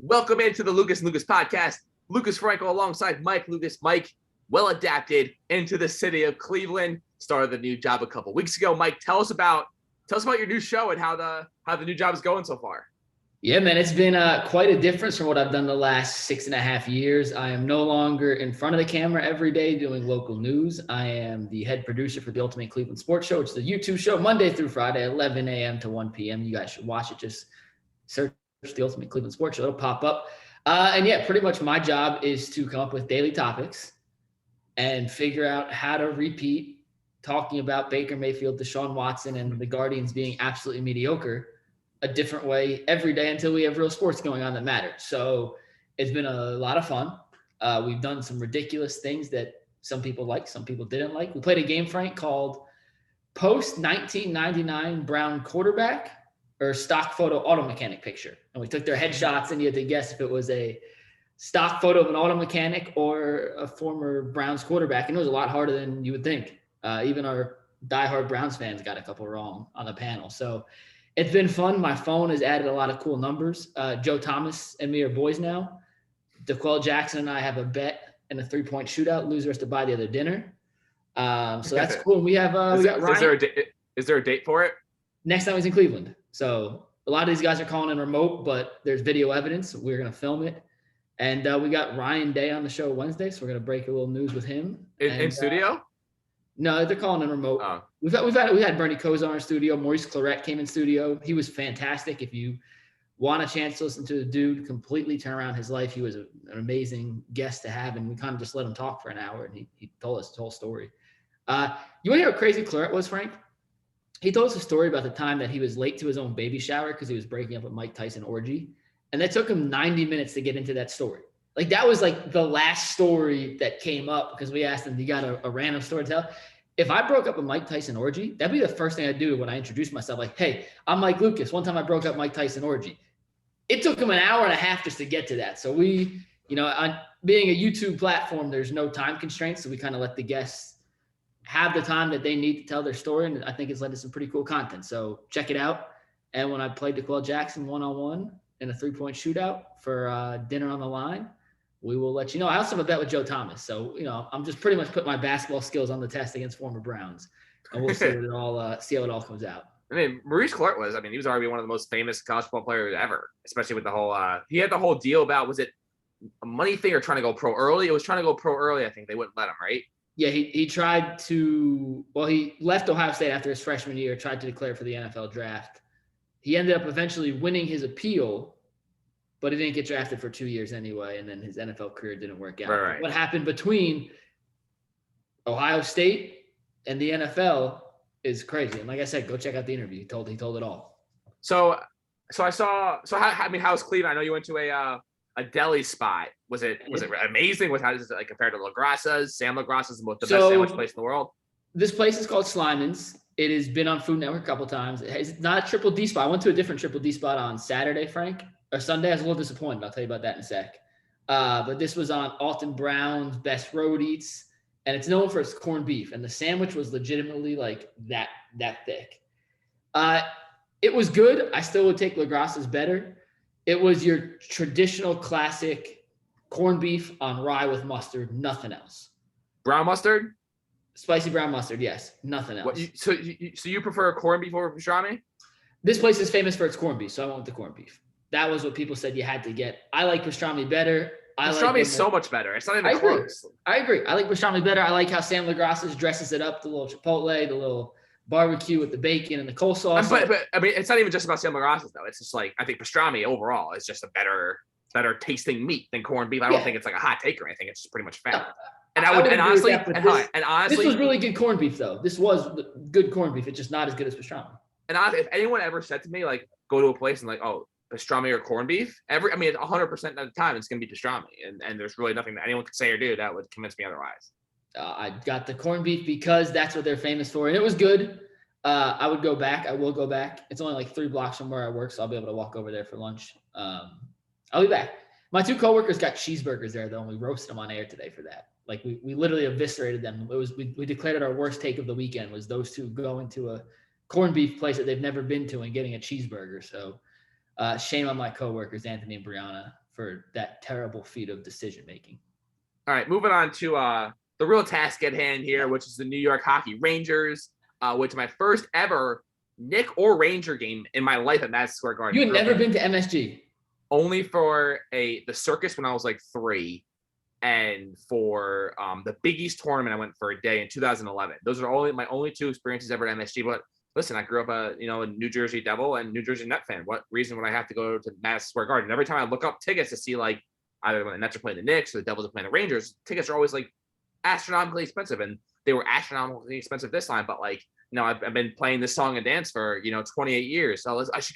Welcome into the Lucas and Lucas podcast. Lucas Frankel alongside Mike Lucas. Mike, well adapted into the city of Cleveland. Started the new job a couple weeks ago. Mike, tell us about your new show and how the new job is going so far. Yeah, man, it's been quite a difference from what I've done the last 6.5 years. I am no longer in front of the camera every day doing local news. I am the head producer for the Ultimate Cleveland Sports Show, which is a YouTube show Monday through Friday, 11 a.m. to 1 p.m. You guys should watch it. Just search the Ultimate Cleveland Sports Show. It'll pop up. And yeah, pretty much my job is to come up with daily topics and figure out how to repeat talking about Baker Mayfield, Deshaun Watson, and the Guardians being absolutely mediocre a different way every day until we have real sports going on that matter. So it's been a lot of fun. We've done some ridiculous things that some people liked, some people didn't like. We played a game, Frank, called Post 1999 Brown Quarterback or Stock Photo Auto Mechanic Picture. And we took their headshots and you had to guess if it was a stock photo of an auto mechanic or a former Browns quarterback. And it was a lot harder than you would think. Even our diehard Browns fans got a couple wrong on the panel. So it's been fun. My phone has added a lot of cool numbers. Joe Thomas and me are boys now. DeQuell Jackson and I have a bet in a 3-point shootout. Loser has to buy the other dinner. So that's cool. We have we got Ryan. Is there a date for it? Next time he's in Cleveland. So a lot of these guys are calling in remote, but there's video evidence. We're going to film it. And we got Ryan Day on the show Wednesday, so we're going to break a little news with him. In studio? No, they're calling in remote. Oh. We had Bernie Kosar in studio. Maurice Clarett came in studio. He was fantastic. If you want a chance to listen to the dude completely turn around his life, he was an amazing guest to have, and we kind of just let him talk for an hour, and he told us the whole story. You want to hear how crazy Clarett was, Frank? He told us a story about the time that he was late to his own baby shower because he was breaking up with Mike Tyson orgy, and that took him 90 minutes to get into that story. Like, that was like the last story that came up because we asked him, you got a random story to tell? If I broke up with Mike Tyson orgy, that'd be the first thing I'd do when I introduced myself. Like, hey, I'm Mike Lucas. One time I broke up Mike Tyson orgy. It took him an hour and a half just to get to that. So we, on being a YouTube platform, there's no time constraints. So we kind of let the guests have the time that they need to tell their story. And I think it's led to some pretty cool content. So check it out. And when I played DeQuell Jackson one-on-one in a 3-point shootout for dinner on the line, we will let you know. I also have a bet with Joe Thomas. So, I'm just pretty much putting my basketball skills on the test against former Browns. And we'll see see how it all comes out. I mean, Maurice Clarett he was already one of the most famous college football players ever, especially with the whole, he had the whole deal about, was it a money thing or trying to go pro early? It was trying to go pro early. I think they wouldn't let him, right? Yeah, he tried to, he left Ohio State after his freshman year, tried to declare for the NFL draft. He ended up eventually winning his appeal, but he didn't get drafted for 2 years anyway, and then his NFL career didn't work out. Right. What happened between Ohio State and the NFL is crazy. And like I said, go check out the interview. He told it all. So I saw. So how's Cleveland? I know you went to a deli spot. Was it amazing? How does it like compared to La Grassa's? Sam La Grassa's the best sandwich place in the world. This place is called Slyman's. It has been on Food Network a couple times. It's not a Triple D spot. I went to a different Triple D spot on Saturday, Frank. Or Sunday. I was a little disappointed. I'll tell you about that in a sec. But this was on Alton Brown's Best Road Eats, and it's known for its corned beef. And the sandwich was legitimately like that thick. It was good. I still would take La Grassa's better. It was your traditional classic corned beef on rye with mustard, nothing else. Brown mustard? Spicy brown mustard, yes. Nothing else. So you prefer corned beef over pastrami? This place is famous for its corned beef, so I went with the corned beef. That was what people said you had to get. I like pastrami better. Pastrami is so much better. It's not even close. I agree. I like pastrami better. I like how Sam La Grassa's dresses it up, the little chipotle, the little barbecue with the bacon and the coleslaw. But I mean, it's not even just about Sam La Grassa's though. It's just like, I think pastrami overall is just a better tasting meat than corned beef. I don't think it's like a hot take or anything. It's just pretty much fat. And honestly, this was really good corned beef though. This was good corned beef. It's just not as good as pastrami. And honestly, if anyone ever said to me like, go to a place and like, oh, pastrami or corned beef, 100% of the time it's going to be pastrami, and there's really nothing that anyone could say or do that would convince me otherwise. I got the corned beef because that's what they're famous for, and it was good. I would go back. I will go back. It's only like 3 blocks from where I work, so I'll be able to walk over there for lunch. I'll be back. My 2 coworkers got cheeseburgers there though, and we roasted them on air today for that. Like we literally eviscerated them. It was we declared it our worst take of the weekend was those 2 going to a corned beef place that they've never been to and getting a cheeseburger. So shame on my coworkers, Anthony and Brianna, for that terrible feat of decision making. All right, moving on to the real task at hand here, which is the New York Hockey Rangers, which is my first ever Nick or Ranger game in my life at Madison Square Garden. You had never been to MSG? Only for the circus when I was like 3, and for the Big East tournament I went for a day in 2011. Those are my only 2 experiences ever at MSG. But listen, I grew up a New Jersey Devil and New Jersey Net fan. What reason would I have to go to Madison Square Garden? Every time I look up tickets to see like either when the Nets are playing the Knicks or the Devils are playing the Rangers, tickets are always like astronomically expensive, and they were astronomically expensive this time. But like, I've been playing this song and dance for 28 years, so I should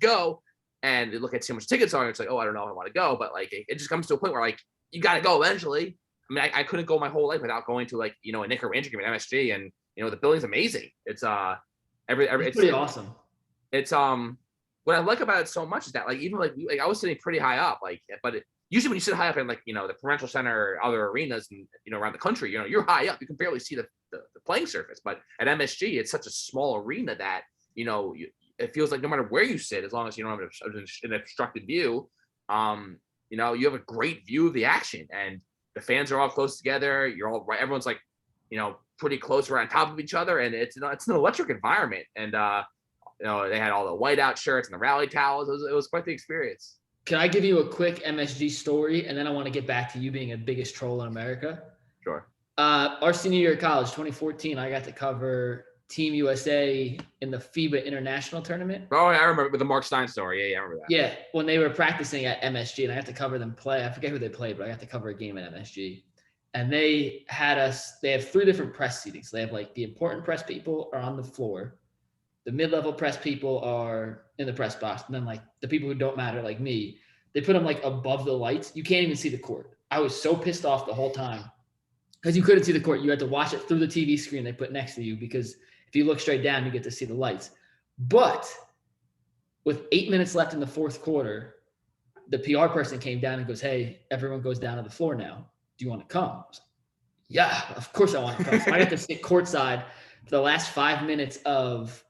go. And look at so much tickets on it. It's like, oh, I don't know if I want to go, but like it just comes to a point where like you got to go eventually. I mean, I couldn't go my whole life without going to like a Nick or Ranger game at MSG, and the building's amazing. It's it's pretty awesome. It's what I like about it so much is that like even like I was sitting pretty high up, like, but usually when you sit high up in like the Prudential Center or other arenas and around the country, you're high up, you can barely see the playing surface. But at MSG, it's such a small arena that it feels like no matter where you sit, as long as you don't have an obstructed view, you have a great view of the action, and the fans are all close together. You're all right. Everyone's like, pretty close, right on top of each other, and it's an electric environment. And they had all the whiteout shirts and the rally towels. It was quite the experience. Can I give you a quick MSG story, and then I want to get back to you being the biggest troll in America? Sure. Our senior year of college, 2014, I got to cover Team USA in the FIBA International Tournament. Oh, I remember with the Mark Stein story. Yeah, I remember that. Yeah, when they were practicing at MSG, and I got to cover them play. I forget who they played, but I got to cover a game at MSG. And they have 3 different press seatings. They have like the important press people are on the floor. The mid-level press people are in the press box. And then like the people who don't matter, like me, they put them like above the lights. You can't even see the court. I was so pissed off the whole time because you couldn't see the court. You had to watch it through the TV screen they put next to you, because if you look straight down, you get to see the lights. But with 8 minutes left in the fourth quarter, the PR person came down and goes, "Hey, everyone goes down to the floor now. Do you want to come?" I was like, yeah, of course I want to come. So I got to sit courtside for the last 5 minutes of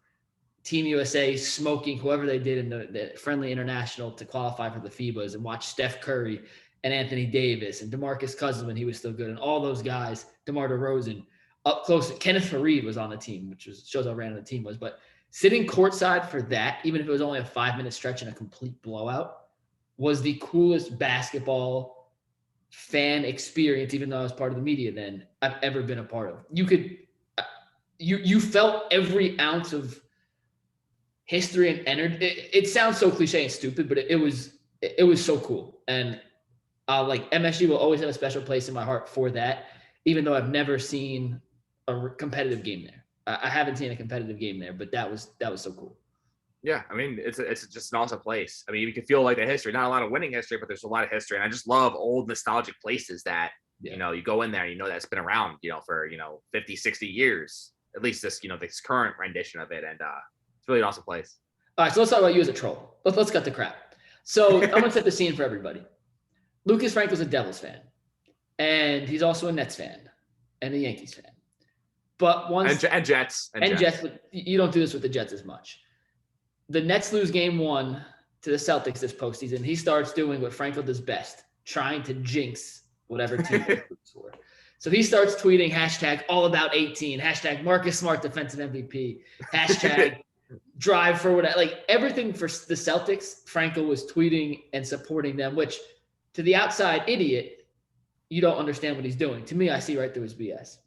Team USA smoking whoever they did in the friendly international to qualify for the FIBAs, and watch Steph Curry and Anthony Davis and DeMarcus Cousins when he was still good, and all those guys, DeMar DeRozan, up close. Kenneth Faried was on the team, which shows how random the team was. But sitting courtside for that, even if it was only a 5-minute stretch and a complete blowout, was the coolest basketball fan experience, even though I was part of the media then, I've ever been a part of. You felt every ounce of history and energy. It sounds so cliche and stupid, but it was so cool. And like MSG will always have a special place in my heart for that, even though I've never seen a competitive game there. I haven't seen a competitive game there, but that was so cool. Yeah, I mean, it's just an awesome place. I mean, you can feel like the history, not a lot of winning history, but there's a lot of history. And I just love old nostalgic places that, you go in there, that's been around, for, 50, 60 years, at least this, this current rendition of it. And it's really an awesome place. All right, so let's talk about you as a troll. Let's cut the crap. So I'm going to set the scene for everybody. Lucas Frankel's a Devils fan, and he's also a Nets fan and a Yankees fan. But and Jets. But you don't do this with the Jets as much. The Nets lose game 1 to the Celtics this postseason. He starts doing what Frankel does best, trying to jinx whatever team he roots for. So he starts tweeting #AllAbout18, #Marcus Smart defensive MVP, #drive for whatever. Like everything for the Celtics, Frankel was tweeting and supporting them, which to the outside idiot, you don't understand what he's doing. To me, I see right through his BS.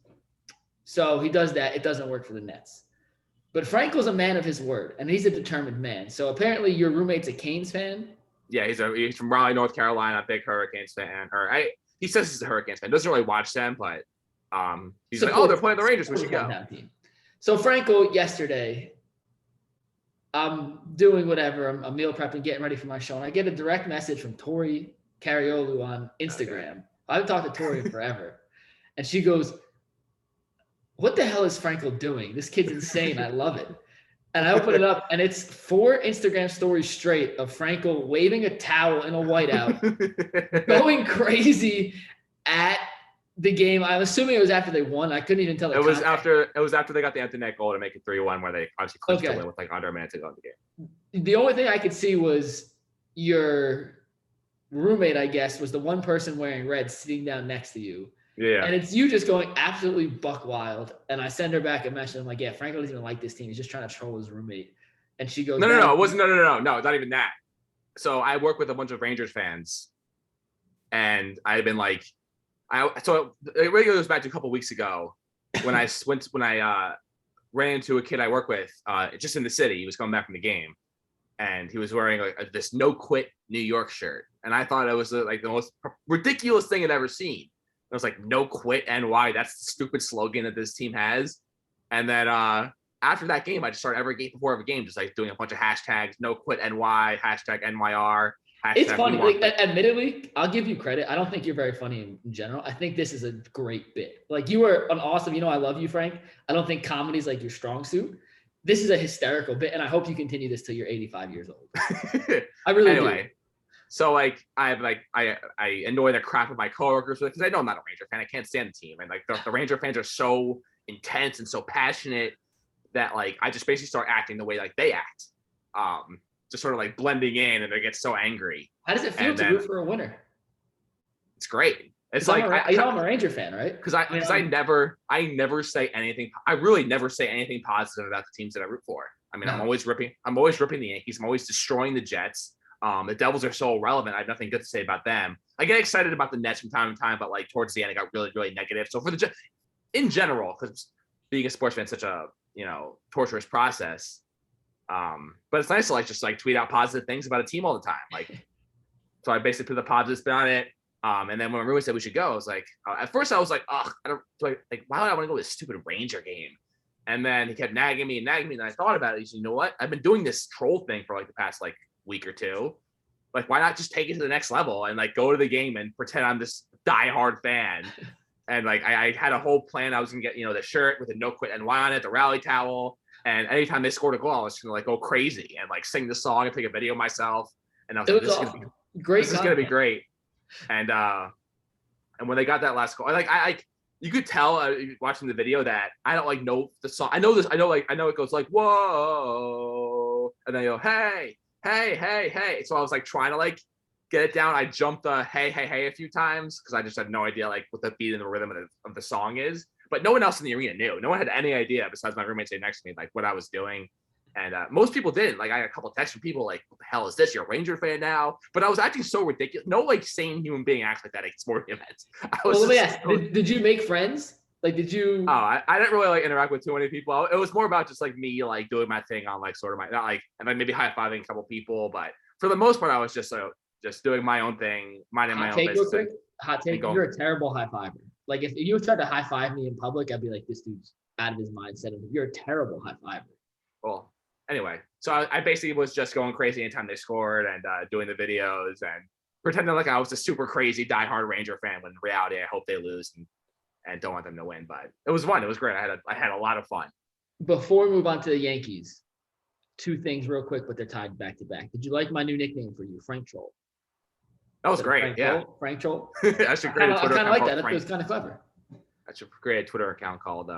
So he does that. It doesn't work for the Nets. But Frankel's a man of his word, and he's a determined man. So apparently your roommate's a Canes fan? Yeah, he's from Raleigh, North Carolina, big Hurricanes fan. He says he's a Hurricanes fan. Doesn't really watch them, but he's like, oh, they're playing the Rangers. We should go. So Frankel yesterday, I'm doing whatever. I'm meal prepping, getting ready for my show, and I get a direct message from Tori Cariolu on Instagram. Okay. I haven't talked to Tori in forever. And she goes, "What the hell is Frankel doing? This kid's insane. I love it." And I open it up, and it's 4 Instagram stories straight of Frankel waving a towel in a whiteout, going crazy at the game. I'm assuming it was after they won. I couldn't even tell. It was after they got the empty net goal to make it 3-1, where they obviously clinched the win with like under a minute to go in the game. The only thing I could see was your roommate, I guess, was the one person wearing red sitting down next to you. Yeah. And it's you just going absolutely buck wild. And I send her back a message. I'm like, yeah, Franco doesn't even like this team. He's just trying to troll his roommate. And she goes, No. It wasn't. No. It's not even that. So I work with a bunch of Rangers fans, and I've been like, so it really goes back to a couple weeks ago when I ran into a kid I work with, just in the city. He was coming back from the game, and he was wearing like this "No Quit New York" shirt, and I thought it was like the most ridiculous thing I'd ever seen. It was like "No Quit NY." That's the stupid slogan that this team has. And then after that game, I just started before every game, just like doing a bunch of hashtags: "No Quit NY," hashtag NYR. It's funny. Like, admittedly, I'll give you credit. I don't think you're very funny in general. I think this is a great bit. Like, you were an awesome. You know, I love you, Frank. I don't think comedy is like your strong suit. This is a hysterical bit, and I hope you continue this till you're 85 years old. I really do. So like I annoy the crap of my coworkers because I know I'm not a Ranger fan. I can't stand the team, and like the Ranger fans are so intense and so passionate that like I just basically start acting the way like they act. Just sort of like blending in, and they get so angry. How does it feel to root for a winner? It's great. It's like I'm a Ranger fan, right? Because I never say anything. I really never say anything positive about the teams that I root for. I mean, no. I'm always ripping the Yankees. I'm always destroying the Jets. The Devils are so irrelevant. I have nothing good to say about them. I get excited about the Nets from time to time, but like towards the end, I got really, really negative. So for the in general, because being a sports fan is such a torturous process. But it's nice to like just like tweet out positive things about a team all the time. Like, so I basically put the positive spin on it. And then when my roommate said we should go, I was like, at first I was like, oh, I don't like why would I want to go to this stupid Ranger game? And then he kept nagging me. And I thought about it. He said, you know what? I've been doing this troll thing for like the past like week or two. Like, why not just take it to the next level and like go to the game and pretend I'm this diehard fan? And like I had a whole plan. I was gonna get the shirt with a "No Quit NY" on it, the rally towel. And anytime they scored a goal, I was gonna like go crazy and like sing the song and take a video of myself. And I was like, this is gonna be great. And when they got that last goal, you could tell watching the video that I don't like know the song. I know it goes like whoa, and then hey. So I was like trying to like get it down. I jumped the hey a few times because I just had no idea like what the beat and the rhythm of the song is. But no one else in the arena knew. No one had any idea besides my roommate sitting next to me, like what I was doing. And most people didn't. Like I got a couple of texts from people like, what the hell is this? You're a Ranger fan now? But I was acting so ridiculous. No like sane human being acts like that at sporting events. Let me ask, did you make friends? Like, did you? Oh, I didn't really like interact with too many people. It was more about just like me like doing my thing on like sort of my not like and then maybe high-fiving a couple people. But for the most part, I was just doing my own thing, minding my own business. Hot take, you're a terrible high fiver. Like if you tried to high five me in public, I'd be like, this dude's out of his mindset. You're a terrible high fiver. Well, anyway, so I basically was just going crazy anytime they scored and doing the videos and pretending like I was a super crazy diehard Ranger fan when in reality I hope they lose and don't want them to win. But it was fun. It was great. I had a lot of fun. Before we move on to the Yankees, two things real quick, but they're tied back to back. Did you like my new nickname for you, Frank Troll? That was great. Frank Troll. I should create a Twitter account. I kind of like that. It was kind of clever. I should create a Twitter account called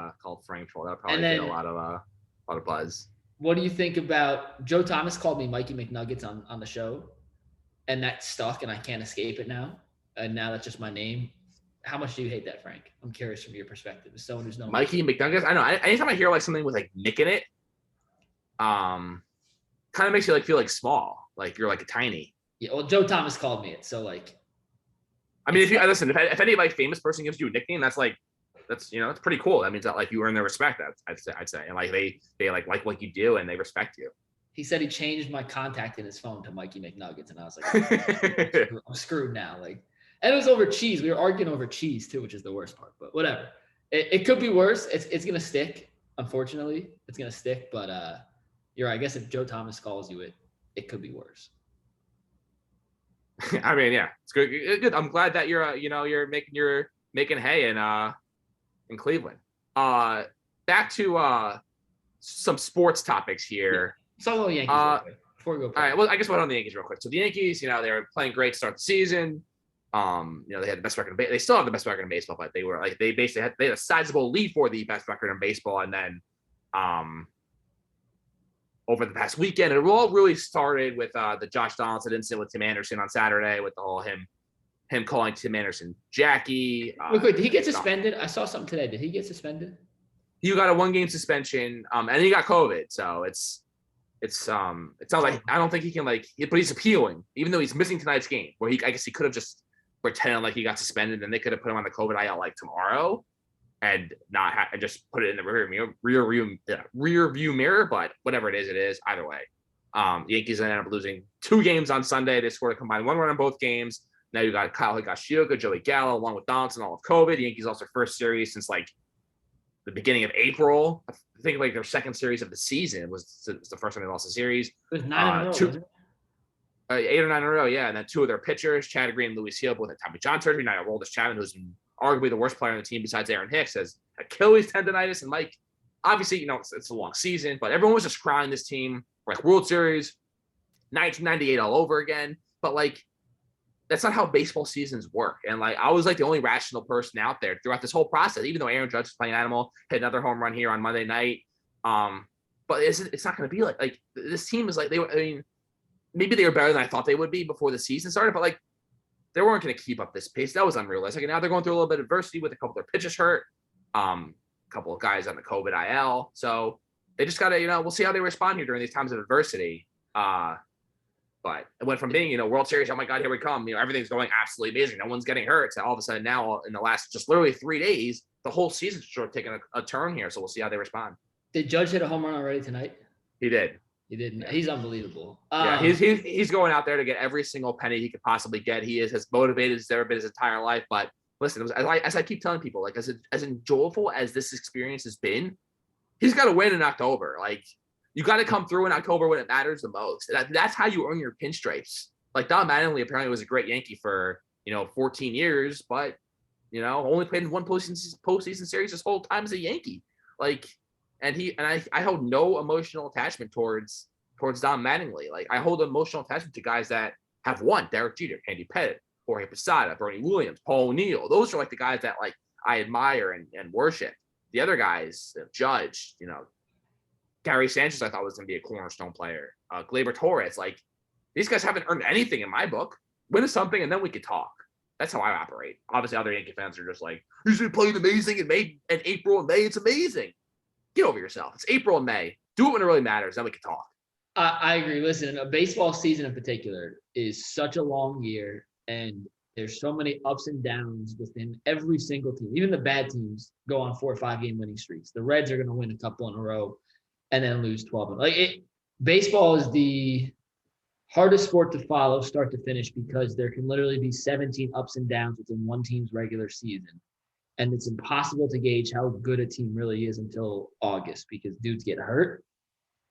Frank Troll. That'll probably get a lot of buzz. What do you think about Joe Thomas called me Mikey McNuggets on the show, and that stuck, and I can't escape it now. And now that's just my name. How much do you hate that, Frank? I'm curious from your perspective, as someone who's known Mikey McNuggets. I know. Anytime I hear like something with like Nick in it, kind of makes you like feel like small, like you're like a tiny. Yeah, well, Joe Thomas called me it, so like. I mean, if any like famous person gives you a nickname, that's it's pretty cool. That means that like you earn their respect. I'd say, and like they like what you do and they respect you. He said he changed my contact in his phone to Mikey McNuggets, and I was like, I'm screwed now. Like, and it was over cheese. We were arguing over cheese too, which is the worst part. But whatever. It could be worse. It's gonna stick. Unfortunately, it's gonna stick. But you're right. I guess if Joe Thomas calls you it could be worse. I mean, yeah, it's good. I'm glad that you're making hay in Cleveland. Back to some sports topics here. Solo Yankees. Before we go. All right. Well, I guess we'll on the Yankees real quick. So the Yankees, they were playing great to start the season. They had the best record. They still have the best record in baseball, but they basically had a sizable lead for the best record in baseball, and then over the past weekend. It all really started with the Josh Donaldson incident with Tim Anderson on Saturday, with the whole him calling Tim Anderson Jackie. Wait, did he get suspended? I saw something today. Did he get suspended? He got a 1-game suspension, and he got COVID. So it sounds like I don't think he can but he's appealing, even though he's missing tonight's game. Where I guess he could have just pretended like he got suspended, and they could have put him on the COVID IL like tomorrow, and not and just put it in the rear view mirror. But whatever it is either way. The Yankees ended up losing 2 games on Sunday. They scored a combined 1 run in both games. Now you got Kyle Higashioka, Joey Gallo, along with Donaldson, all of COVID. The Yankees lost their first series since the beginning of April. I think their second series of the season was the first time they lost a series. It was 9 in a row. 8 or 9 in a row, yeah. And then 2 of their pitchers, Chad Green and Luis Hill, both had Tommy John surgery. Now Aroldis Chapman, who's arguably the worst player on the team besides Aaron Hicks, has Achilles tendonitis. And Mike, obviously, it's a long season, but everyone was just crying this team World Series, 1998 all over again. But that's not how baseball seasons work. And I was the only rational person out there throughout this whole process, even though Aaron Judge was playing animal, hit another home run here on Monday night. But it's not going to be like this team is maybe they were better than I thought they would be before the season started, but they weren't going to keep up this pace. That was unrealistic. And now they're going through a little bit of adversity with a couple of their pitchers hurt, a couple of guys on the COVID IL. So they just got to, we'll see how they respond here during these times of adversity. But it went from being, World Series, oh my God, here we come. Everything's going absolutely amazing. No one's getting hurt. So all of a sudden now, in the last just literally 3 days, the whole season's sort of taking a turn here. So we'll see how they respond. Did Judge hit a home run already tonight? He did. He didn't. He's unbelievable. Yeah, he's going out there to get every single penny he could possibly get. He is as motivated as he's ever been his entire life. But listen, as I keep telling people, as enjoyable as this experience has been, he's got to win in October. You got to come through in October when it matters the most. That's how you earn your pinstripes. Don Mattingly apparently was a great Yankee for 14 years, but only played in one postseason series his whole time as a Yankee. I hold no emotional attachment towards Don Mattingly. I hold emotional attachment to guys that have won: Derek Jeter, Andy Pettitte, Jorge Posada, Bernie Williams, Paul O'Neill. Those are the guys that I admire and worship. The other guys, Judge, Gary Sanchez, I thought was going to be a cornerstone player. Gleyber Torres, these guys haven't earned anything in my book. Win something, and then we could talk. That's how I operate. Obviously, other Yankee fans are just he's been playing amazing in April and May. It's amazing. Get over yourself. It's April and May. Do it when it really matters. Then we can talk. I agree. Listen, a baseball season in particular is such a long year, and there's so many ups and downs within every single team. Even the bad teams go on 4 or 5 game winning streaks. The Reds are going to win a couple in a row and then lose 12. Baseball is the hardest sport to follow start to finish because there can literally be 17 ups and downs within one team's regular season. And it's impossible to gauge how good a team really is until August because dudes get hurt.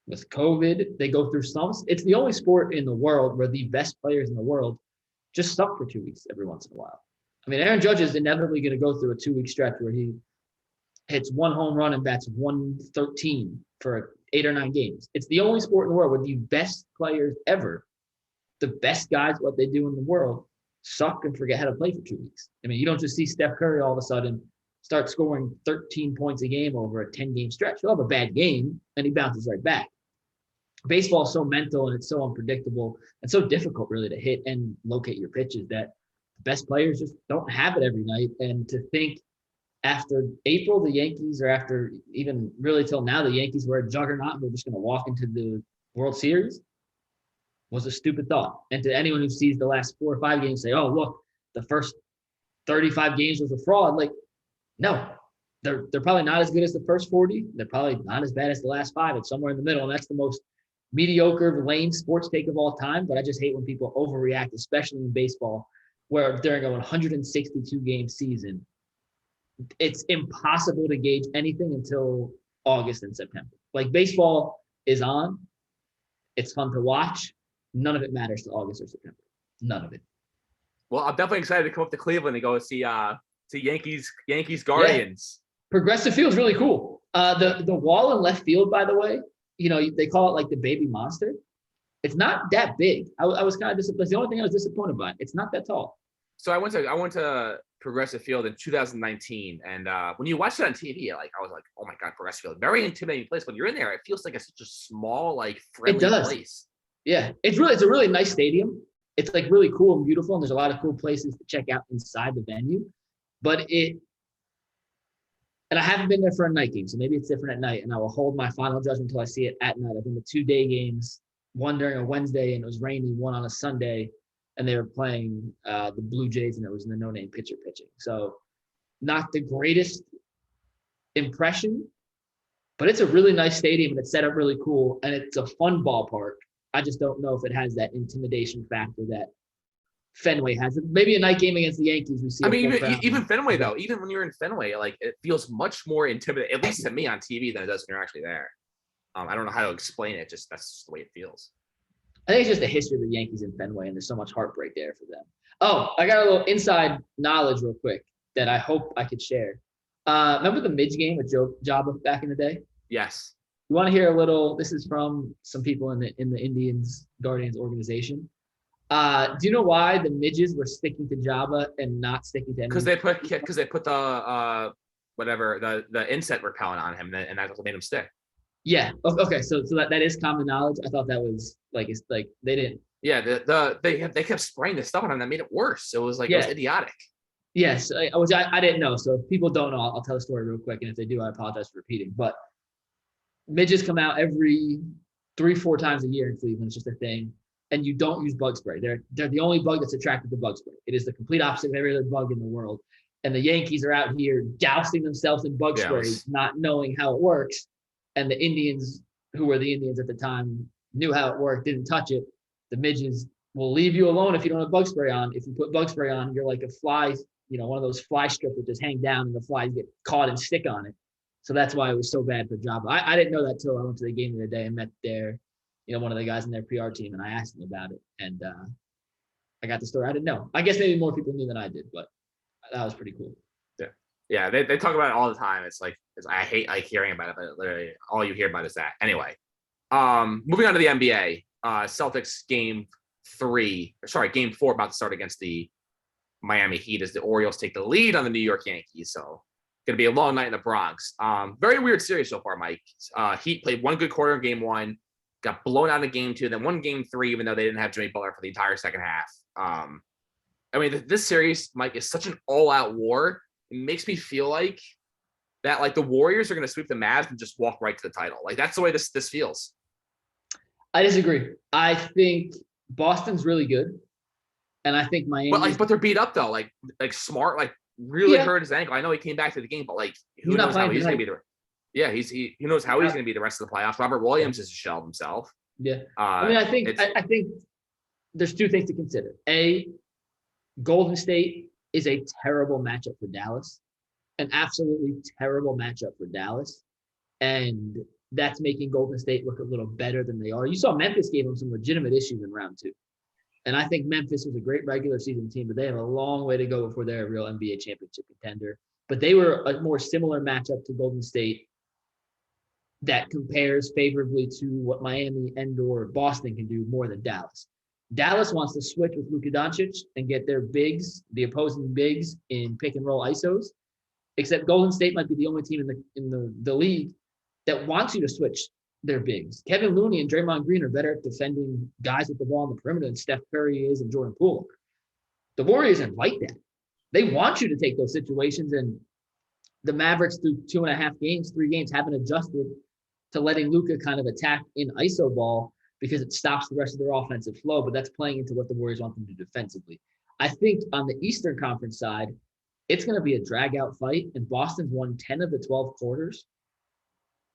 With COVID, they go through slumps. It's the only sport in the world where the best players in the world just suck for 2 weeks every once in a while. Aaron Judge is inevitably going to go through a 2-week stretch where he hits 1 home run and bats 113 for 8 or 9 games. It's the only sport in the world where the best players ever, the best guys, what they do in the world, suck and forget how to play for 2 weeks. You don't just see Steph Curry all of a sudden start scoring 13 points a game over a 10-game stretch. He'll have a bad game, and he bounces right back. Baseball is so mental, and it's so unpredictable and so difficult really to hit and locate your pitches that the best players just don't have it every night. And to think after April, the Yankees, or after even really till now, the Yankees were a juggernaut and we're just going to walk into the World Series was a stupid thought. And to anyone who sees the last 4 or 5 games say, oh, look, the first 35 games was a fraud. No, they're probably not as good as the first 40. They're probably not as bad as the last 5. It's somewhere in the middle. And that's the most mediocre, lame sports take of all time. But I just hate when people overreact, especially in baseball, where during a 162 game season, it's impossible to gauge anything until August and September. Baseball is on. It's fun to watch. None of it matters to August or September. None of it. Well, I'm definitely excited to come up to Cleveland and go see Yankees Guardians. Yeah. Progressive Field's really cool. The wall in left field, by the way, they call it the baby monster. It's not that big. I was kind of disappointed. That's the only thing I was disappointed by. It's not that tall. So I went to Progressive Field in 2019, and when you watch it on TV, I was like, oh my god, Progressive Field, very intimidating place. When you're in there, it feels like it's such a small, like friendly place. Yeah, it's a really nice stadium. It's like really cool and beautiful, and there's a lot of cool places to check out inside the venue. But and I haven't been there for a night game, so maybe it's different at night, and I will hold my final judgment until I see it at night. I've been to 2-day games, one during a Wednesday, and it was rainy, one on a Sunday, and they were playing the Blue Jays, and it was in the no-name pitcher pitching. So not the greatest impression, but it's a really nice stadium, and it's set up really cool, and it's a fun ballpark. I just don't know if it has that intimidation factor that Fenway has. Maybe a night game against the Yankees, we see. I mean, even Fenway though, even when you're in Fenway, like it feels much more intimidating, at least to me on TV, than it does when you're actually there. I don't know how to explain it. Just that's just the way it feels. I think it's just the history of the Yankees in Fenway, and there's so much heartbreak there for them. Oh, I got a little inside knowledge real quick that I hope I could share. Remember the Midge game with Jabba back in the day? Yes. You want to hear a little? This is from some people in the Indians Guardians organization. Do you know why the midges were sticking to Jabba and not sticking to anyone? Because they put the whatever the insect repellent on him, and that's what made him stick. Yeah. Okay. So that is common knowledge. I thought that was like it's like they didn't. Yeah. They kept spraying the stuff on him that made it worse. It was like it was idiotic. Yes, I didn't know. So if people don't know, I'll tell the story real quick, and if they do, I apologize for repeating. But midges come out every 3-4 times a year in Cleveland. It's just a thing. And you don't use bug spray. They're the only bug that's attracted to bug spray. It is the complete opposite of every other bug in the world. And the Yankees are out here dousing themselves in bug spray, not knowing how it works. And the Indians, who were the Indians at the time, knew how it worked, didn't touch it. The midges will leave you alone if you don't have bug spray on. If you put bug spray on, you're like a fly, one of those fly strips that just hang down and the flies get caught and stick on it. So that's why it was so bad for Jabba. I didn't know that till I went to the game the other day and met one of the guys in their PR team, and I asked him about it, and I got the story. I didn't know. I guess maybe more people knew than I did, but that was pretty cool. Yeah. They talk about it all the time. It's like I hate hearing about it, but literally all you hear about is that. Anyway, moving on to the NBA, Celtics game 4 about to start against the Miami Heat as the Orioles take the lead on the New York Yankees. So going to be a long night in the Bronx. Very weird series so far, Mike. Heat played one good quarter in game 1. Got blown out in game 2, then won game 3, even though they didn't have Jimmy Butler for the entire second half. I mean, this series, Mike, is such an all-out war. It makes me feel like that, like the Warriors are going to sweep the Mavs and just walk right to the title. Like that's the way this feels. I disagree. I think Boston's really good, and I think Miami. But they're beat up though. Like Smart, really hurt his ankle. I know he came back to the game, but who knows how he's going to be there. Yeah, he knows how he's going to be the rest of the playoffs. Robert Williams is a shell of himself. Yeah, I think there's 2 things to consider. A, Golden State is a terrible matchup for Dallas, an absolutely terrible matchup for Dallas, and that's making Golden State look a little better than they are. You saw Memphis gave them some legitimate issues in round 2, and I think Memphis was a great regular season team, but they have a long way to go before they're a real NBA championship contender. But they were a more similar matchup to Golden State that compares favorably to what Miami and or Boston can do more than Dallas. Dallas wants to switch with Luka Doncic and get their bigs, the opposing bigs, in pick and roll ISOs. Except Golden State might be the only team in the league that wants you to switch their bigs. Kevin Looney and Draymond Green are better at defending guys with the ball on the perimeter than Steph Curry is and Jordan Poole. The Warriors invite that. They want you to take those situations, and the Mavericks through 3 games haven't adjusted to letting Luka kind of attack in ISO ball because it stops the rest of their offensive flow, but that's playing into what the Warriors want them to do defensively. I think on the Eastern Conference side, it's going to be a drag-out fight, and Boston's won 10 of the 12 quarters,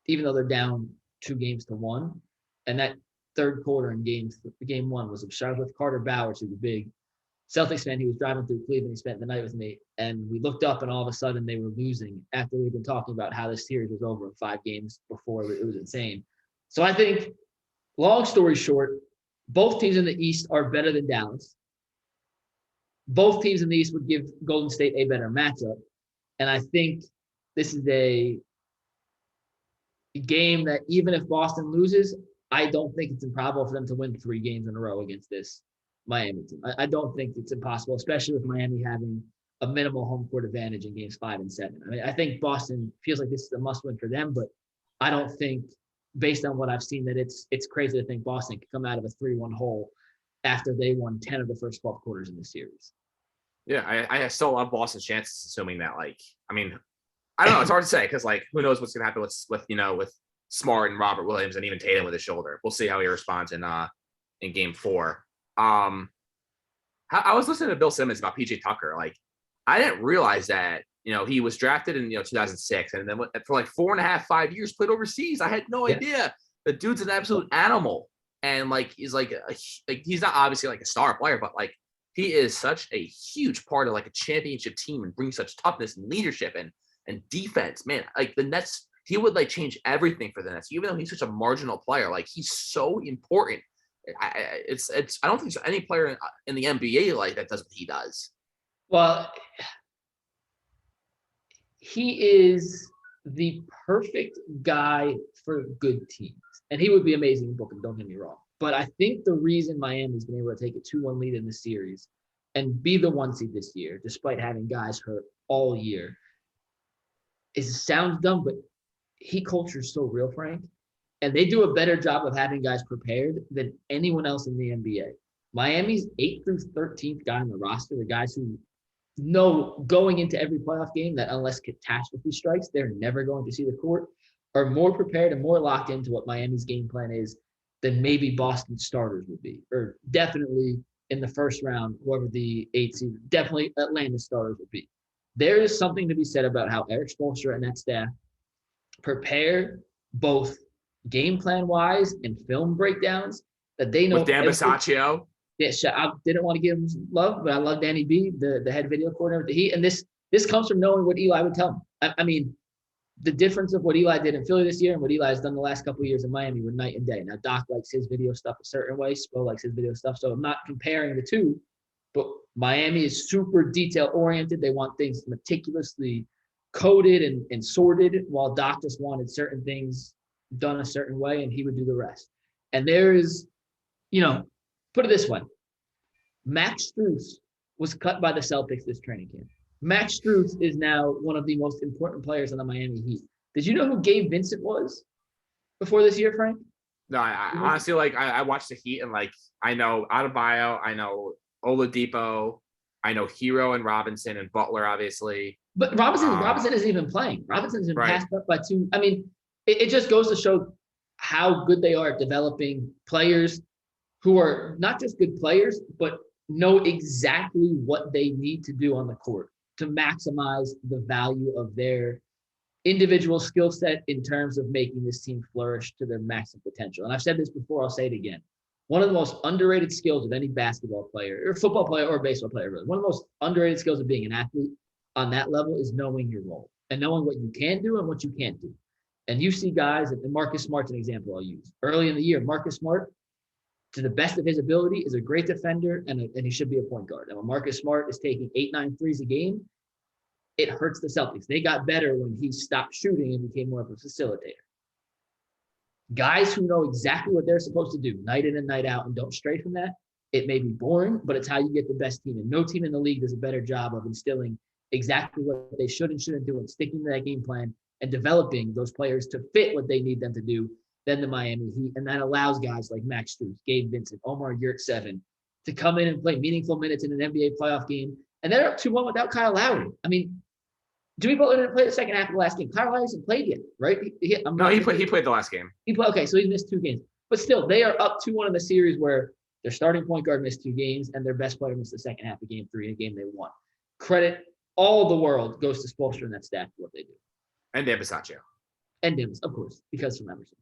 even though they're down 2-1. And that third quarter in game 1 was shot with Carter Bowers, who's a big Celtics fan. He was driving through Cleveland. He spent the night with me, and we looked up, and all of a sudden they were losing after we've been talking about how this series was over in 5 games before. It was insane. So I think, long story short, both teams in the East are better than Dallas. Both teams in the East would give Golden State a better matchup. And I think this is a game that even if Boston loses, I don't think it's improbable for them to win 3 games in a row against this Miami team. I don't think it's impossible, especially with Miami having a minimal home court advantage in games 5 and 7. I mean, I think Boston feels like this is a must win for them, but I don't think, based on what I've seen, that it's crazy to think Boston could come out of a 3-1 hole after they won 10 of the first 12 quarters in the series. Yeah, I still love Boston's chances, assuming that, like, I mean, I don't know. It's hard to say because, like, who knows what's going to happen with Smart and Robert Williams and even Tatum with his shoulder. We'll see how he responds in Game 4. I was listening to Bill Simmons about PJ Tucker. Like, I didn't realize that he was drafted in 2006, and then for like 4.5, 5 years played overseas. I had no idea. The dude's an absolute animal, and like he's like he's not obviously like a star player, but like he is such a huge part of like a championship team and brings such toughness and leadership and defense. Man, like the Nets, he would like change everything for the Nets, even though he's such a marginal player. Like he's so important. I don't think there's any player in the NBA like that does what he does. Well, he is the perfect guy for good teams, and he would be amazing in Brooklyn. Don't get me wrong, but I think the reason Miami's been able to take a 2-1 lead in the series and be the 1 seed this year, despite having guys hurt all year, it sounds dumb, but he culture's so real, Frank. And they do a better job of having guys prepared than anyone else in the NBA. Miami's 8th through 13th guy on the roster, the guys who know going into every playoff game that unless catastrophe strikes, they're never going to see the court, are more prepared and more locked into what Miami's game plan is than maybe Boston starters would be, or definitely in the first round, whoever the 8th seed, definitely Atlanta starters would be. There is something to be said about how Eric Spoelstra and that staff prepare both game plan wise and film breakdowns that they know. With Dan Bisaccio. Yeah, I didn't want to give him love, but I love Danny B, the head video coordinator. And this comes from knowing what Eli would tell him. I mean, the difference of what Eli did in Philly this year and what Eli's done the last couple of years in Miami were night and day. Now, Doc likes his video stuff a certain way. Spo likes his video stuff. So I'm not comparing the two, but Miami is super detail oriented. They want things meticulously coded and sorted, while Doc just wanted certain things done a certain way, and he would do the rest. And there is, put it this way. Max Strus was cut by the Celtics this training camp. Max Strus is now one of the most important players on the Miami Heat. Did you know who Gabe Vincent was before this year, Frank? No, I honestly, like, I watched the Heat, and like I know Adebayo, I know Oladipo, I know Hero and Robinson and Butler, obviously. But Robinson isn't even playing. Robinson's been passed up by 2. I mean, it just goes to show how good they are at developing players who are not just good players, but know exactly what they need to do on the court to maximize the value of their individual skill set in terms of making this team flourish to their maximum potential. And I've said this before, I'll say it again. One of the most underrated skills of any basketball player or football player or baseball player, really, one of the most underrated skills of being an athlete on that level is knowing your role and knowing what you can do and what you can't do. And you see guys, and Marcus Smart's an example I'll use. Early in the year, Marcus Smart, to the best of his ability, is a great defender, and he should be a point guard. And when Marcus Smart is taking 8-9 threes a game, it hurts the Celtics. They got better when he stopped shooting and became more of a facilitator. Guys who know exactly what they're supposed to do night in and night out and don't stray from that, it may be boring, but it's how you get the best team. And no team in the league does a better job of instilling exactly what they should and shouldn't do and sticking to that game plan and developing those players to fit what they need them to do than the Miami Heat. And that allows guys like Max Strus, Gabe Vincent, Omar Yurtseven to come in and play meaningful minutes in an NBA playoff game. And they're up 2-1 without Kyle Lowry. I mean, Jimmy Butler didn't play the second half of the last game. Kyle Lowry hasn't played yet, right? He played the last game. Okay, so he missed 2 games. But still, they are up 2-1 in the series where their starting point guard missed 2 games and their best player missed the second half of game 3 in a game they won. Credit all the world goes to Spoelstra and that staff for what they do. And Dan Bisaccio. And Dims, of course, because from Emerson.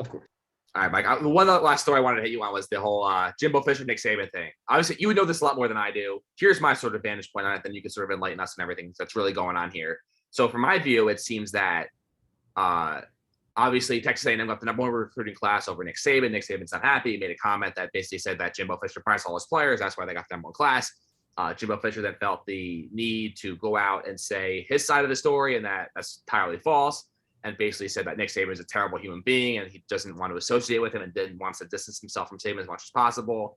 Of course. All right, Mike. The one last story I wanted to hit you on was the whole Jimbo Fisher, Nick Saban thing. Obviously, you would know this a lot more than I do. Here's my sort of vantage point on it, then you can sort of enlighten us and everything that's really going on here. So from my view, it seems that obviously Texas A&M got the #1 recruiting class over Nick Saban. Nick Saban's not happy. He made a comment that basically said that Jimbo Fisher priced all his players. That's why they got the #1 class. Jimbo Fisher then felt the need to go out and say his side of the story, and that's entirely false, and basically said that Nick Saban is a terrible human being and he doesn't want to associate with him and wants to distance himself from Saban as much as possible.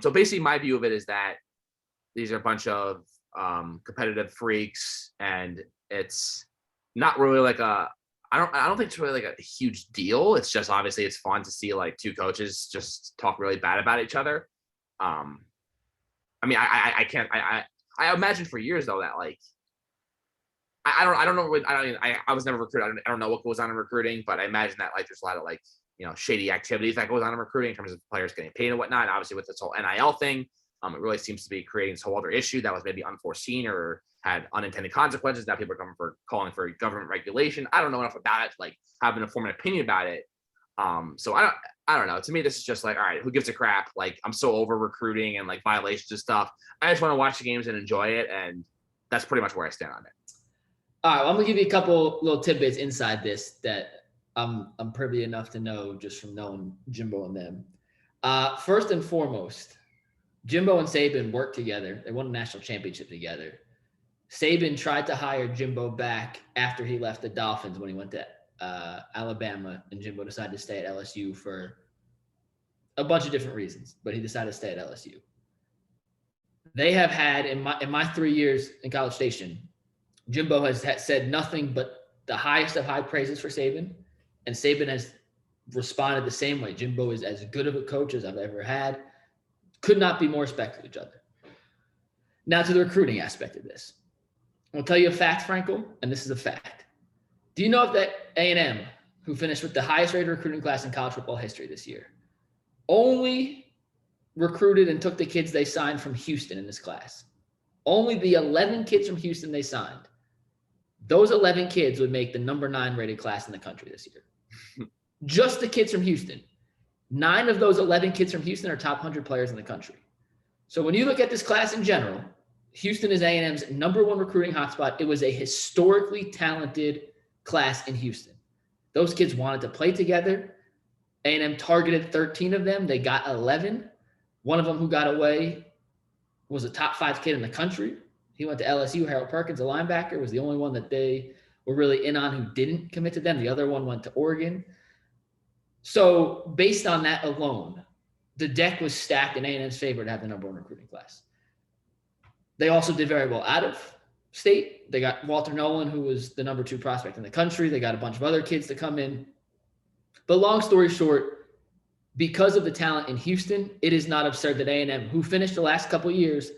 So basically my view of it is that these are a bunch of competitive freaks, and it's not really like I don't think it's really like a huge deal. It's just obviously it's fun to see like two coaches just talk really bad about each other. I mean, I imagine for years though that like I don't know. I was never recruited. I don't know what goes on in recruiting, but I imagine that like there's a lot of like, you know, shady activities that goes on in recruiting in terms of players getting paid and whatnot. And obviously with this whole NIL thing, it really seems to be creating this whole other issue that was maybe unforeseen or had unintended consequences. Now people are calling for government regulation. I don't know enough about it to like have an informed opinion about it. So I don't know. To me, this is just like, all right, who gives a crap? Like I'm so over recruiting and like violations and stuff. I just want to watch the games and enjoy it. And that's pretty much where I stand on it. All right, well, I'm gonna give you a couple little tidbits inside this that I'm privy enough to know just from knowing Jimbo and them. First and foremost, Jimbo and Saban worked together. They won a national championship together. Saban tried to hire Jimbo back after he left the Dolphins when he went to Alabama, and Jimbo decided to stay at LSU for a bunch of different reasons, but he decided to stay at LSU. They have had in my 3 years in College Station, Jimbo has said nothing but the highest of high praises for Saban, and Saban has responded the same way. Jimbo is as good of a coach as I've ever had. Could not be more respectful of each other. Now to the recruiting aspect of this. I'll tell you a fact, Frankel, and this is a fact. Do you know that A&M, who finished with the highest rated recruiting class in college football history this year, only recruited and took the kids they signed from Houston in this class? Only the 11 kids from Houston they signed. Those 11 kids would make the number 9 rated class in the country this year. Just the kids from Houston. 9 of those 11 kids from Houston are top 100 players in the country. So when you look at this class in general, Houston is A&M's number 1 recruiting hotspot. It was a historically talented class in Houston. Those kids wanted to play together. A&M targeted 13 of them. They got 11. One of them who got away was a top 5 kid in the country. He went to LSU. Harold Perkins, a linebacker, was the only one that they were really in on who didn't commit to them. The other one went to Oregon. So based on that alone, the deck was stacked in A&M's favor to have the number 1 recruiting class. They also did very well out of state. They got Walter Nolan, who was the number 2 prospect in the country. They got a bunch of other kids to come in. But long story short, because of the talent in Houston, it is not absurd that A&M, who finished the last couple of years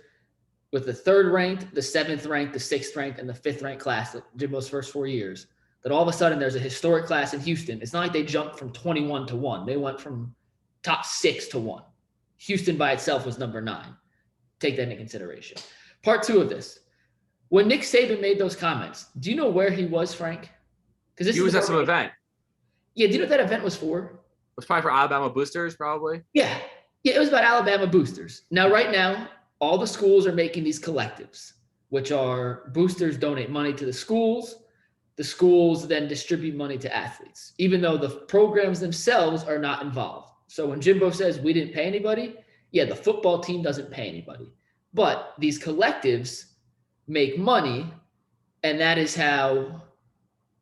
with the 3rd ranked, the 7th ranked, the 6th ranked, and the 5th ranked class, Jimbo's first 4 years, that all of a sudden there's a historic class in Houston. It's not like they jumped from 21 to 1. They went from top 6 to 1. Houston by itself was number 9. Take that into consideration. Part 2 of this. When Nick Saban made those comments, do you know where he was, Frank? Because he was at some event. Yeah, do you know what that event was for? It was probably for Alabama boosters, probably. Yeah, it was about Alabama boosters. Now, right now, all the schools are making these collectives, which are boosters donate money to the schools. The schools then distribute money to athletes, even though the programs themselves are not involved. So when Jimbo says we didn't pay anybody, yeah, the football team doesn't pay anybody. But these collectives make money, and that is how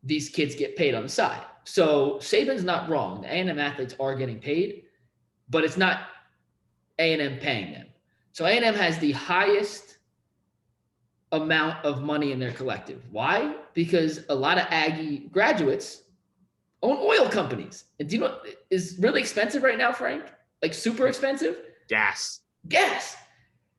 these kids get paid on the side. So Saban's not wrong. The A&M athletes are getting paid, but it's not A&M paying them. So A&M has the highest amount of money in their collective. Why? Because a lot of Aggie graduates own oil companies. And do you know what is really expensive right now, Frank? Like super expensive? Gas.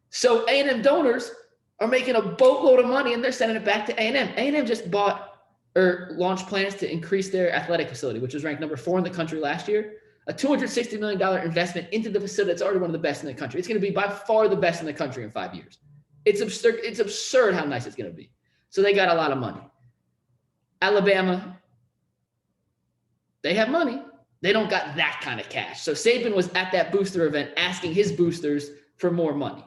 So A&M donors are making a boatload of money and they're sending it back to A&M. A&M just bought or launched plans to increase their athletic facility, which was ranked number 4 in the country last year. A $260 million investment into the facility that's already one of the best in the country. It's going to be by far the best in the country in 5 years. It's absurd. It's absurd how nice it's going to be. So they got a lot of money. Alabama, they have money. They don't got that kind of cash. So Saban was at that booster event asking his boosters for more money.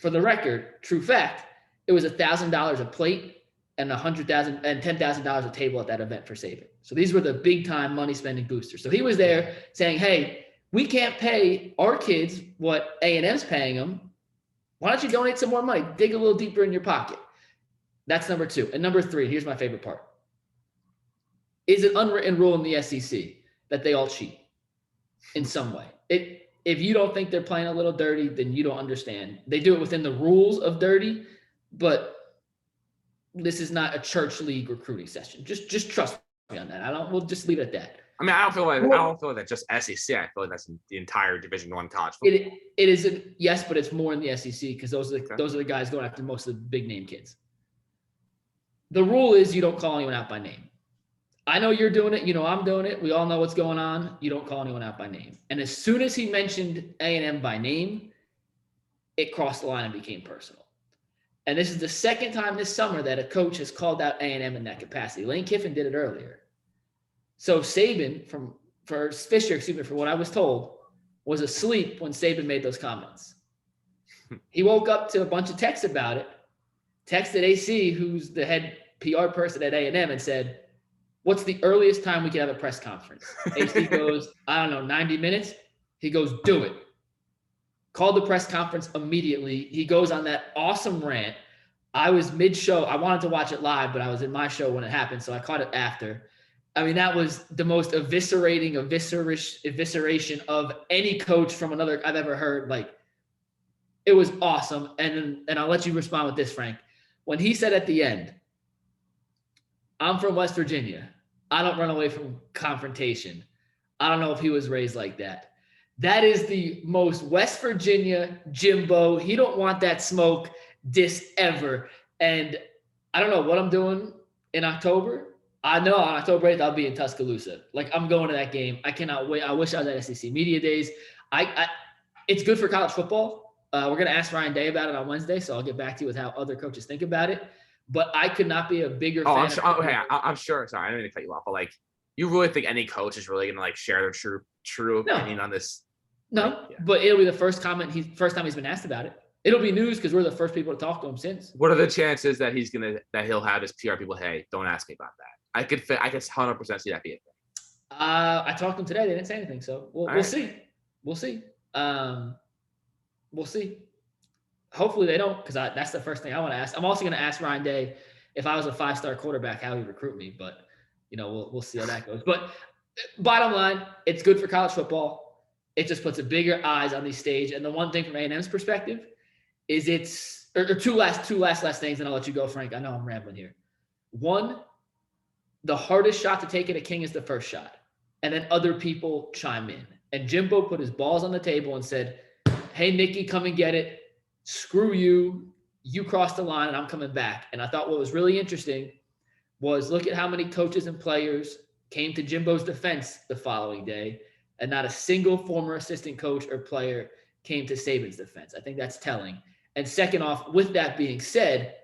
For the record, true fact, it was $1,000 a plate and $100,000 and $10,000 a table at that event for Saban. So these were the big time money spending boosters. So he was there saying, hey, we can't pay our kids what A&M's paying them. Why don't you donate some more money? Dig a little deeper in your pocket. That's number 2. And number 3, here's my favorite part. Is an unwritten rule in the SEC that they all cheat in some way. If you don't think they're playing a little dirty, then you don't understand. They do it within the rules of dirty, but this is not a church league recruiting session. Just trust me on that. We'll just leave it at that. I mean, I don't feel like that's just SEC. I feel like that's the entire Division I college football. It is yes, but it's more in the SEC because those are the guys going after most of the big name kids. The rule is you don't call anyone out by name. I know you're doing it. You know I'm doing it. We all know what's going on. You don't call anyone out by name. And as soon as he mentioned A&M by name, it crossed the line and became personal. And this is the second time this summer that a coach has called out A&M in that capacity. Lane Kiffin did it earlier. So Saban, from what I was told, was asleep when Saban made those comments. He woke up to a bunch of texts about it, texted AC, who's the head PR person at A&M, and said, what's the earliest time we can have a press conference? AC goes, I don't know, 90 minutes? He goes, do it. Called the press conference immediately. He goes on that awesome rant. I was mid-show. I wanted to watch it live, but I was in my show when it happened, so I caught it after. I mean, that was the most evisceration of any coach from another I've ever heard. Like, it was awesome. And I'll let you respond with this, Frank. When he said at the end, I'm from West Virginia. I don't run away from confrontation. I don't know if he was raised like that. That is the most West Virginia Jimbo. He don't want that smoke diss ever. And I don't know what I'm doing in October. I know on October 8th, I'll be in Tuscaloosa. Like, I'm going to that game. I cannot wait. I wish I was at SEC Media Days. It's good for college football. We're going to ask Ryan Day about it on Wednesday, so I'll get back to you with how other coaches think about it. But I could not be a bigger fan. I'm sure. Sorry, I didn't mean to cut you off. But, like, you really think any coach is really going to, like, share their true opinion on this? No, but it'll be the first time he's been asked about it. It'll be news because we're the first people to talk to him since. What are the chances that he'll have his PR people? Hey, don't ask me about that. I could 100% see that being a thing. I talked to them today. They didn't say anything, so we'll see. We'll see. We'll see. Hopefully they don't, because that's the first thing I want to ask. I'm also going to ask Ryan Day if I was a 5-star quarterback, how he'd recruit me. But we'll see how that goes. But bottom line, it's good for college football. It just puts a bigger eyes on the stage. And the one thing from A&M's perspective is it's two last things, and I'll let you go, Frank. I know I'm rambling here. One, the hardest shot to take at a king is the first shot. And then other people chime in. And Jimbo put his balls on the table and said, hey, Nikki, come and get it. Screw you. You crossed the line, and I'm coming back. And I thought what was really interesting was look at how many coaches and players came to Jimbo's defense the following day, and not a single former assistant coach or player came to Saban's defense. I think that's telling. And second off, with that being said,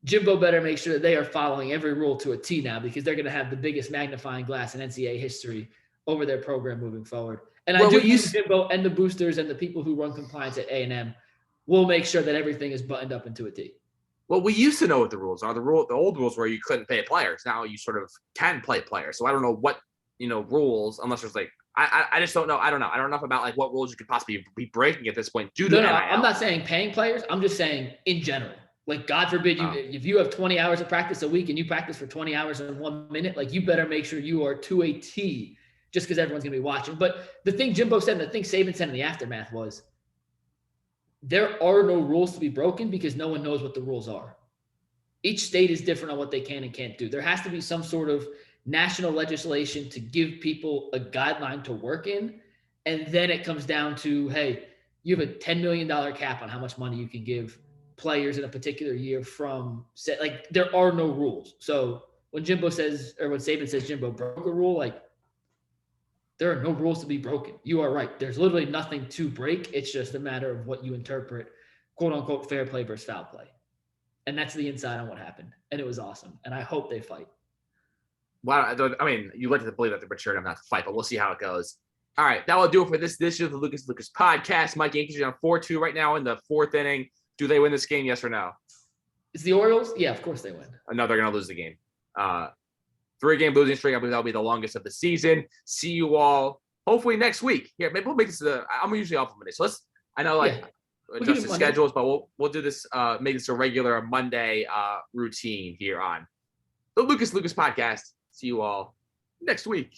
Jimbo better make sure that they are following every rule to a T now, because they're going to have the biggest magnifying glass in NCAA history over their program moving forward. And I do think Jimbo and the boosters and the people who run compliance at A&M will make sure that everything is buttoned up into a T. Well, we used to know what the rules are. The old rules were you couldn't pay players. Now you sort of can play players. So I don't know what, rules, unless there's like, I just don't know. I don't know. I don't know enough about like what rules you could possibly be breaking at this point due to NIL. I'm not saying paying players. I'm just saying in general. Like, God forbid if you have 20 hours of practice a week and you practice for 20 hours in 1 minute, like, you better make sure you are to a T, just because everyone's going to be watching. But the thing Jimbo said and the thing Saban said in the aftermath was, there are no rules to be broken because no one knows what the rules are. Each state is different on what they can and can't do. There has to be some sort of national legislation to give people a guideline to work in. And then it comes down to, hey, you have a $10 million cap on how much money you can give players in a particular year there are no rules. So when Saban says Jimbo broke a rule, like, there are no rules to be broken. You are right. There's literally nothing to break. It's just a matter of what you interpret, quote unquote, fair play versus foul play. And that's the inside on what happened. And it was awesome. And I hope they fight. Well, I mean, you like to believe that they're mature enough not to fight, but we'll see how it goes. All right, that will do it for this issue of the Lucas podcast. Mike, Yankees are on 4-2 right now in the fourth inning. Do they win this game, yes or no? It's the Orioles? Yeah, of course they win. No, they're going to lose the game. 3-game losing streak. I believe that'll be the longest of the season. See you all hopefully next week. Yeah, maybe we'll make this I'm usually off on Monday. So adjust the schedules, but we'll do this, make this a regular Monday routine here on the Lucas podcast. See you all next week.